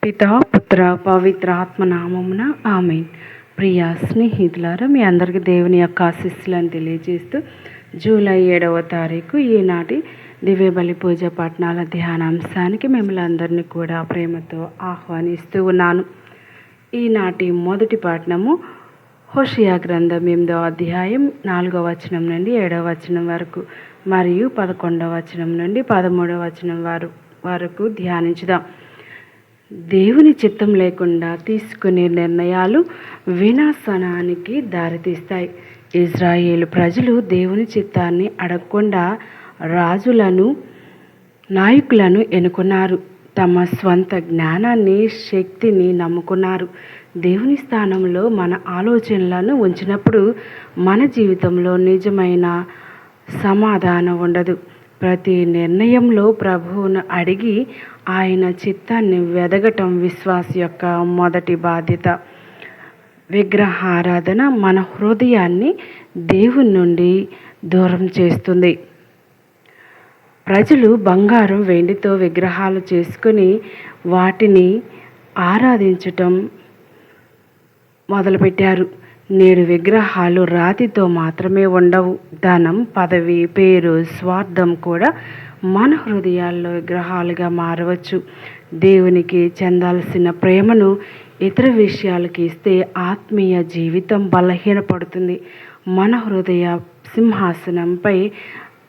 పితా పుత్ర పవిత్ర ఆత్మనామమున ఆమేన్. ప్రియ స్నేహితులారా, మీ అందరికీ దేవుని యొక్క ఆశీస్సులను తెలియజేస్తూ జూలై 7వ తారీఖు ఈనాటి దివ్య బలి పూజ పట్టణాల ధ్యానాంశానికి మిమ్మల్ని అందరినీ కూడా ప్రేమతో ఆహ్వానిస్తూ ఉన్నాను. ఈనాటి మొదటి పట్టణము హోషేయ గ్రంథం 8వ అధ్యాయం 4వ వచనం నుండి 7వ వచనం వరకు మరియు 11వ వచనం నుండి 13వ వచనం వరకు ధ్యానించుదాం. దేవుని చిత్తం లేకుండా తీసుకునే నిర్ణయాలు వినాశనానికి దారితీస్తాయి. ఇజ్రాయేలు ప్రజలు దేవుని చిత్తాన్ని అడగకుండా రాజులను, నాయకులను ఎన్నుకున్నారు. తమ స్వంత జ్ఞానాన్ని, శక్తిని నమ్ముకున్నారు. దేవుని స్థానంలో మన ఆలోచనలను ఉంచినప్పుడు మన జీవితంలో నిజమైన సమాధానం ఉండదు. ప్రతి నిర్ణయంలో ప్రభువును అడిగి ఆయన చిత్తాన్ని వెదగటం విశ్వాస యొక్క మొదటి బాధ్యత. విగ్రహారాధన మన హృదయాన్ని దేవుని నుండి దూరం చేస్తుంది. ప్రజలు బంగారం, వెండితో విగ్రహాలు చేసుకుని వాటిని ఆరాధించటం మొదలుపెట్టారు. నేడు విగ్రహాలు రాతితో మాత్రమే ఉండవు. ధనం, పదవి, పేరు, స్వార్థం కూడా మన హృదయాల్లో విగ్రహాలుగా మారవచ్చు. దేవునికి చెందాల్సిన ప్రేమను ఇతర విషయాలకి ఇస్తే ఆత్మీయ జీవితం బలహీనపడుతుంది. మన హృదయ సింహాసనంపై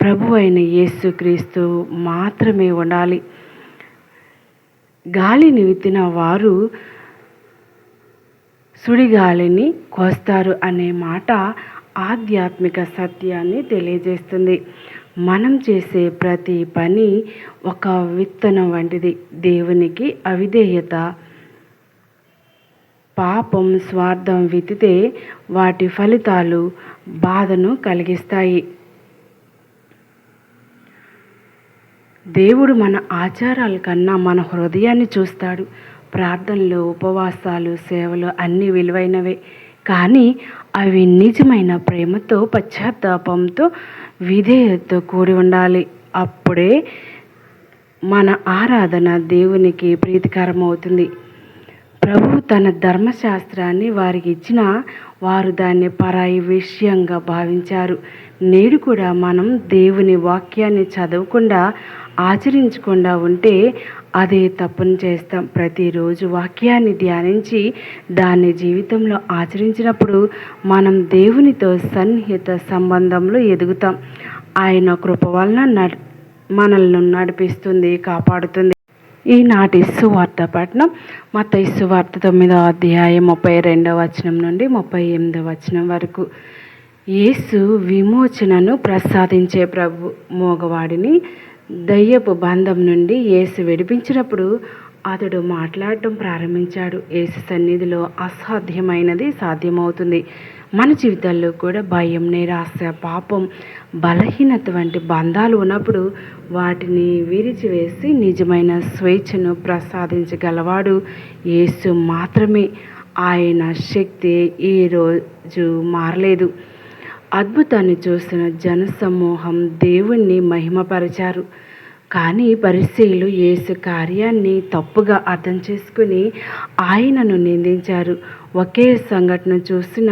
ప్రభు అయిన యేసుక్రీస్తు మాత్రమే ఉండాలి. గాలిని విత్తిన వారు సుడిగాలిని కోస్తారు అనే మాట ఆధ్యాత్మిక సత్యాన్ని తెలియజేస్తుంది. మనం చేసే ప్రతి పని ఒక విత్తనం వంటిది. దేవునికి అవిధేయత, పాపం, స్వార్థం విత్తితే వాటి ఫలితాలు బాధను కలిగిస్తాయి. దేవుడు మన ఆచారాల కన్నా మన హృదయాన్ని చూస్తాడు. ప్రార్థనలు, ఉపవాసాలు, సేవలు అన్నీ విలువైనవే, కానీ అవి నిజమైన ప్రేమతో, పశ్చాత్తాపంతో, విధేయతతో కూడి ఉండాలి. అప్పుడే మన ఆరాధన దేవునికి ప్రీతికరమవుతుంది. ప్రభువు తన ధర్మశాస్త్రాన్ని వారికి ఇచ్చిన వారు దాన్ని పరాయి విషయంగా భావించారు. నేడు కూడా మనం దేవుని వాక్యాన్ని చదవకుండా, ఆచరించకుండా ఉంటే అదే తప్పును చేస్తాం. ప్రతిరోజు వాక్యాన్ని ధ్యానించి దాన్ని జీవితంలో ఆచరించినప్పుడు మనం దేవునితో సన్నిహిత సంబంధంలో ఎదుగుతాం. ఆయన కృప వలన మనల్ని నడిపిస్తుంది, కాపాడుతుంది. ఈనాటి సువార్త పఠనం మత్తయి సువార్త 9వ అధ్యాయం 32వ వచనం నుండి 38వ వచనం వరకు. యేసు విమోచనను ప్రసాదించే ప్రభు. మోగవాడిని దయ్యపు బంధం నుండి యేసు విడిపించినప్పుడు అతడు మాట్లాడటం ప్రారంభించాడు. యేసు సన్నిధిలో అసాధ్యమైనది సాధ్యమవుతుంది. మన జీవితాల్లో కూడా భయం, నిరాశ, పాపం, బలహీనత వంటి బంధాలు ఉన్నప్పుడు వాటిని విరిచివేసి నిజమైన స్వేచ్ఛను ప్రసాదించగలవాడు యేసు మాత్రమే. ఆయన శక్తి ఈరోజు మారలేదు. అద్భుతాన్ని చూసిన జనసమూహం దేవుణ్ణి మహిమపరిచారు. కానీ పరిసయ్యులు యేసు కార్యాన్ని తప్పుగా అర్థం చేసుకుని ఆయనను నిందించారు. ఒకే సంఘటన చూసిన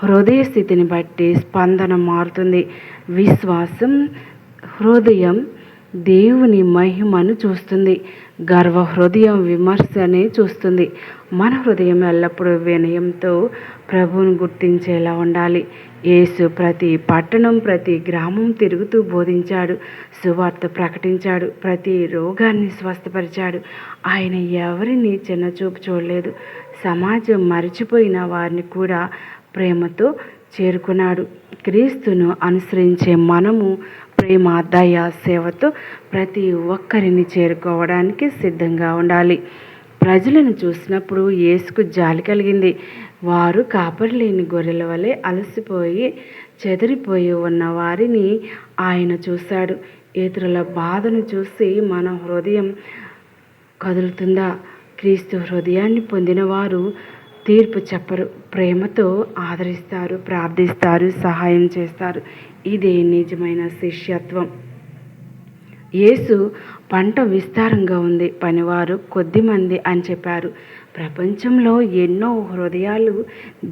హృదయ స్థితిని బట్టి స్పందన మారుతుంది. విశ్వాసం హృదయం దేవుని మహిమను చూస్తుంది. గర్వ హృదయం విమర్శనే చూస్తుంది. మన హృదయం ఎల్లప్పుడూ వినయంతో ప్రభువును గుర్తించేలా ఉండాలి. యేసు ప్రతి పట్టణం, ప్రతి గ్రామం తిరుగుతూ బోధించాడు, సువార్త ప్రకటించాడు, ప్రతి రోగాన్ని స్వస్థపరిచాడు. ఆయన ఎవరిని చిన్నచూపు చూడలేదు. సమాజం మరిచిపోయిన వారిని కూడా ప్రేమతో చేరుకున్నాడు. క్రీస్తును అనుసరించే మనము ప్రేమ, దయ, సేవతో ప్రతి ఒక్కరిని చేరుకోవడానికి సిద్ధంగా ఉండాలి. ప్రజలను చూసినప్పుడు యేసుకు జాలి కలిగింది. వారు కాపరి లేని గొర్రెల వలె అలసిపోయి చెదిరిపోయి ఉన్న వారిని ఆయన చూశాడు. ఇతరుల బాధను చూసి మన హృదయం కదులుతుందా? క్రీస్తు హృదయాన్ని పొందిన వారు తీర్పు చెప్పరు, ప్రేమతో ఆదరిస్తారు, ప్రార్థిస్తారు, సహాయం చేస్తారు. ఇదే నిజమైన శిష్యత్వం. యేసు పంట విస్తారంగా ఉంది, పనివారు కొద్దిమంది అని చెప్పారు. ప్రపంచంలో ఎన్నో హృదయాలు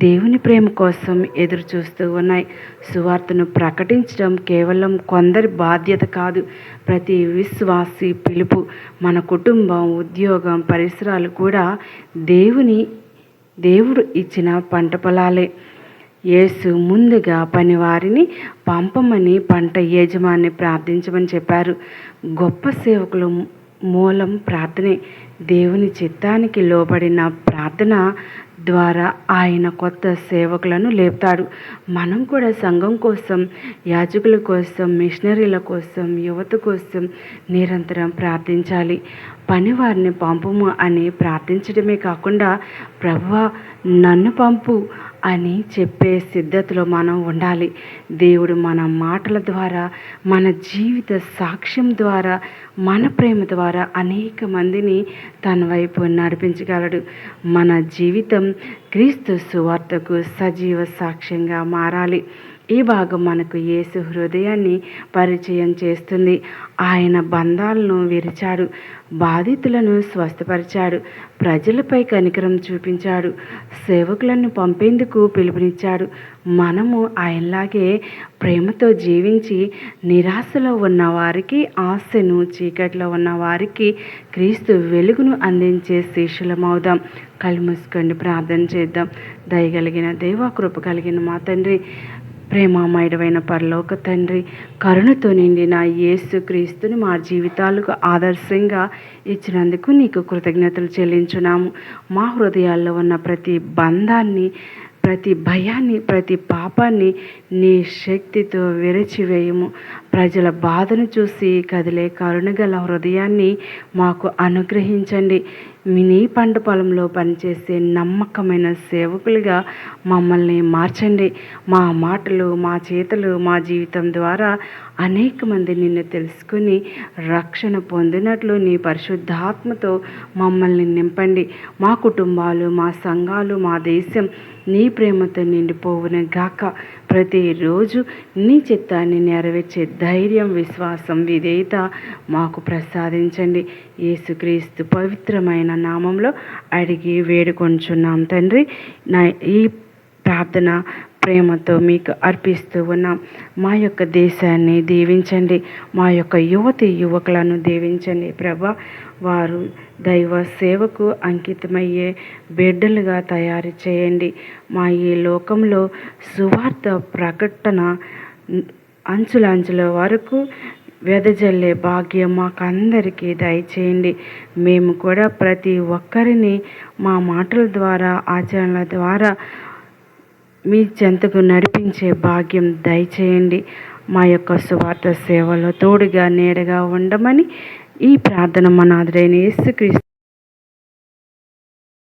దేవుని ప్రేమ కోసం ఎదురు చూస్తూ ఉన్నాయి. సువార్తను ప్రకటించడం కేవలం కొందరి బాధ్యత కాదు, ప్రతి విశ్వాసి పిలుపు. మన కుటుంబం, ఉద్యోగం, పరిసరాలు కూడా దేవుడు ఇచ్చిన పంట పొలాలే. యేసు ముందుగా పనివారిని పంపమని పంట యజమాని ప్రార్థించమని చెప్పారు. గొప్ప సేవకులు మూలం ప్రార్థనే. దేవుని చిత్తానికి లోబడిన ప్రార్థన ద్వారా ఆయన కొత్త సేవకులను లేపుతాడు. మనం కూడా సంఘం కోసం, యాజకుల కోసం, మిషనరీల కోసం, యువత కోసం నిరంతరం ప్రార్థించాలి. పనివారిని పంపుము అని ప్రార్థించడమే కాకుండా ప్రభువా నన్ను పంపు అని చెప్పే సిద్ధతలో మనం ఉండాలి. దేవుడు మన మాటల ద్వారా, మన జీవిత సాక్ష్యం ద్వారా, మన ప్రేమ ద్వారా అనేక మందిని తన వైపు నడిపించగలడు. మన జీవితం క్రీస్తు సువార్తకు సజీవ సాక్ష్యంగా మారాలి. ఈ భాగం మనకు యేసు హృదయాన్ని పరిచయం చేస్తుంది. ఆయన బంధాలను విరిచాడు, బాధితులను స్వస్థపరిచాడు, ప్రజలపై కనికరం చూపించాడు, సేవకులను పంపేందుకు పిలుపునిచ్చాడు. మనము ఆయనలాగే ప్రేమతో జీవించి నిరాశలో ఉన్న వారికి, ఆశను, చీకట్లో ఉన్న వారికి క్రీస్తు వెలుగును అందించే శిష్యులమవుదాం. కళ్ళు మూసుకొని ప్రార్థన చేద్దాం. దయగలిగిన దేవా, కృప కలిగిన మా తండ్రి, ప్రేమామయుడైన పరలోక తండ్రి, కరుణతో నిండిన యేసు క్రీస్తుని మా జీవితాలకు ఆదర్శంగా ఇచ్చినందుకు నీకు కృతజ్ఞతలు చెల్లించున్నాము. మా హృదయాల్లో ఉన్న ప్రతి బంధాన్ని, ప్రతి భయాన్ని, ప్రతి పాపాన్ని నీ శక్తితో విరచివేయము. ప్రజల బాధను చూసి కదిలే కరుణగల హృదయాన్ని మాకు అనుగ్రహించండి. నీ పంట పొలంలో పనిచేసే నమ్మకమైన సేవకులుగా మమ్మల్ని మార్చండి. మా మాటలు, మా చేతలు, మా జీవితం ద్వారా అనేక మంది నిన్ను తెలుసుకుని రక్షణ పొందినట్లు నీ పరిశుద్ధాత్మతో మమ్మల్ని నింపండి. మా కుటుంబాలు, మా సంఘాలు, మా దేశం నీ ప్రేమతో నిండిపోవును గాక. ప్రతిరోజు నీ చిత్తాన్ని నెరవేర్చే ధైర్యం, విశ్వాసం, విధేయత మాకు ప్రసాదించండి. యేసుక్రీస్తు పవిత్రమైన నామంలో అడిగి వేడుకొంచున్నాం తండ్రి. ఈ ప్రార్థన ప్రేమతో మీకు అర్పిస్తూ ఉన్నాం. మా యొక్క దేశాన్ని దీవించండి, మా యొక్క యువకులను దీవించండి ప్రభా. వారు దైవ సేవకు అంకితమయ్యే బిడ్డలుగా తయారు చేయండి. మా ఈ లోకంలో సువార్త ప్రకటన అంచుల వరకు వెదజల్లే భాగ్యం మాకందరికీ దయచేయండి. మేము కూడా ప్రతి ఒక్కరిని మా మాటల ద్వారా, ఆచరణల ద్వారా మీ చెంతకు నడిపించే భాగ్యం దయచేయండి. మా యొక్క సువార్త సేవలో తోడుగా, నీడగా ఉండమని ఈ ప్రార్థన మా నాథుడైన యేసుక్రీస్తు